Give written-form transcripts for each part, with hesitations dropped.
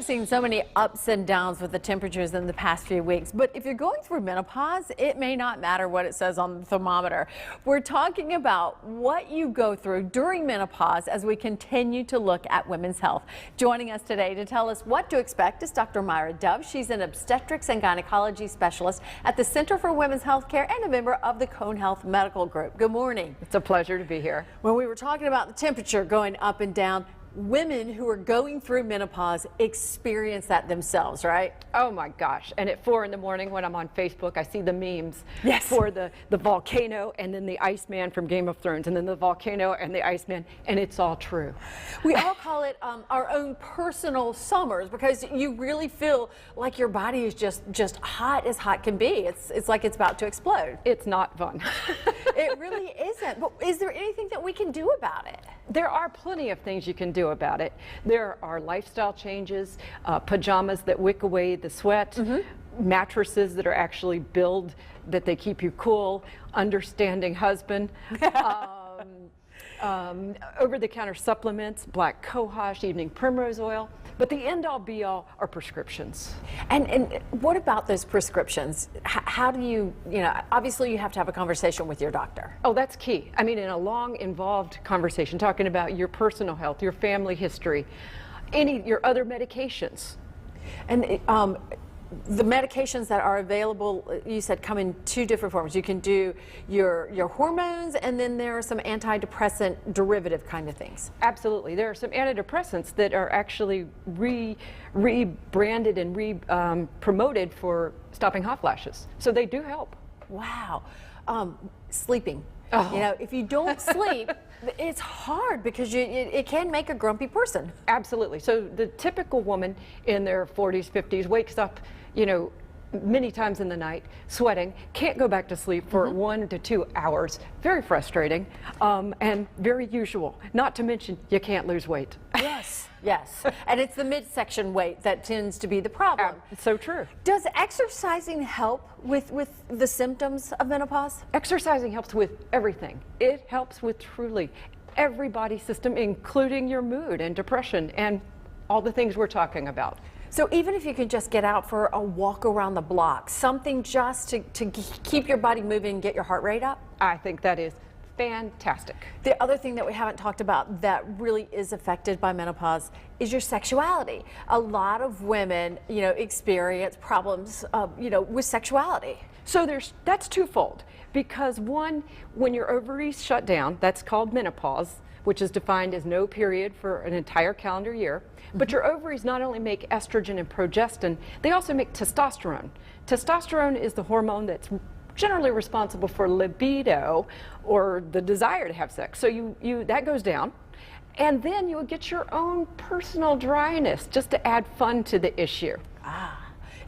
have seen so many ups and downs with the temperatures in the past few weeks, but if you're going through menopause, it may not matter what it says on the thermometer. We're talking about what you go through during menopause as we continue to look at women's health. Joining us today to tell us what to expect is Dr. Myra Dove. She's an obstetrics and gynecology specialist at the Center for Women's Health Care and a member of the Cone Health Medical Group. Good morning. It's a pleasure to be here. When we were talking about the temperature going up and down, women who are going through menopause experience that themselves, right? Oh my gosh. And at 4 in the morning when I'm on Facebook, I see the memes for the volcano and then the Iceman from Game of Thrones and then the volcano and the Iceman, and it's all true. We all call it our own personal summers because you really feel like your body is just hot as hot can be. It's like it's about to explode. It's not fun. It really isn't. But is there anything that we can do about it? There are plenty of things you can do about it. There are lifestyle changes, pajamas that wick away the sweat, mattresses that are actually built that they keep you cool, understanding husband, over-the-counter supplements, black cohosh, evening primrose oil. But the end-all be-all are prescriptions. And what about those prescriptions? How do you obviously you have to have a conversation with your doctor. Oh, that's key. I mean, in a long, involved conversation, talking about your personal health, your family history, your other medications. And the medications that are available, you said, come in 2 different forms. You can do your hormones, and then there are some antidepressant derivative kind of things. Absolutely. There are some antidepressants that are actually rebranded and promoted for stopping hot flashes. So they do help. Wow. Sleeping. Oh. If you don't sleep, it's hard because it can make a grumpy person. Absolutely. So the typical woman in their 40s, 50s wakes up, many times in the night, sweating, can't go back to sleep for 1 to 2 hours. Very frustrating and very usual. Not to mention, you can't lose weight. Yes, yes. And it's the midsection weight that tends to be the problem. So true. Does exercising help with the symptoms of menopause? Exercising helps with everything. It helps with truly every body system, including your mood and depression and all the things we're talking about. So even if you can just get out for a walk around the block, something just to keep your body moving and get your heart rate up? I think that is fantastic. The other thing that we haven't talked about that really is affected by menopause is your sexuality. A lot of women, experience problems, with sexuality. So that's twofold, because one, when your ovaries shut down, that's called menopause, which is defined as no period for an entire calendar year. But your ovaries not only make estrogen and progestin, they also make testosterone. Testosterone is the hormone that's generally responsible for libido, or the desire to have sex. So that goes down. And then you will get your own personal dryness, just to add fun to the issue.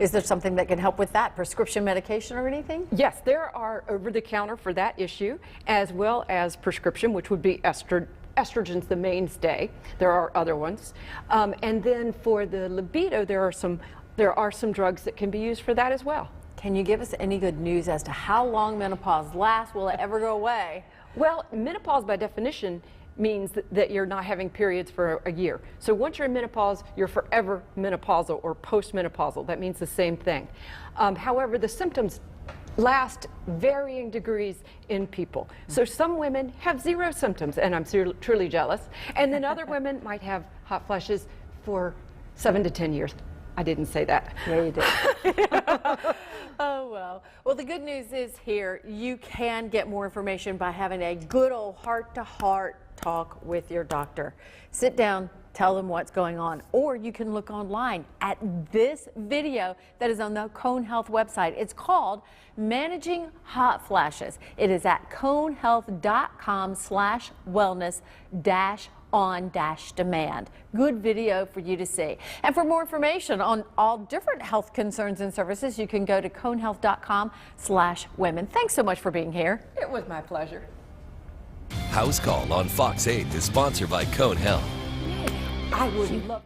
Is there something that can help with that? Prescription medication or anything? Yes, there are over-the-counter for that issue, as well as prescription, which would be estrogen's the mainstay. There are other ones. And then for the libido, there are some drugs that can be used for that as well. Can you give us any good news as to how long menopause lasts? Will it ever go away? Well, menopause by definition means that you're not having periods for a year. So once you're in menopause, you're forever menopausal or postmenopausal. That means the same thing. However, the symptoms last varying degrees in people. So some women have 0 symptoms, and I'm truly jealous. And then other women might have hot flashes for 7 to 10 years. I didn't say that. Yeah, you did. Oh, well. Well, the good news is here, you can get more information by having a good old heart-to-heart talk with your doctor. Sit down, tell them what's going on, or you can look online at this video that is on the Cone Health website. It's called Managing Hot Flashes. It is at conehealth.com/wellness-on-demand. Good video for you to see. And for more information on all different health concerns and services, you can go to conehealth.com/women. Thanks so much for being here. It was my pleasure. House Call on Fox 8 is sponsored by Cone Health. I would love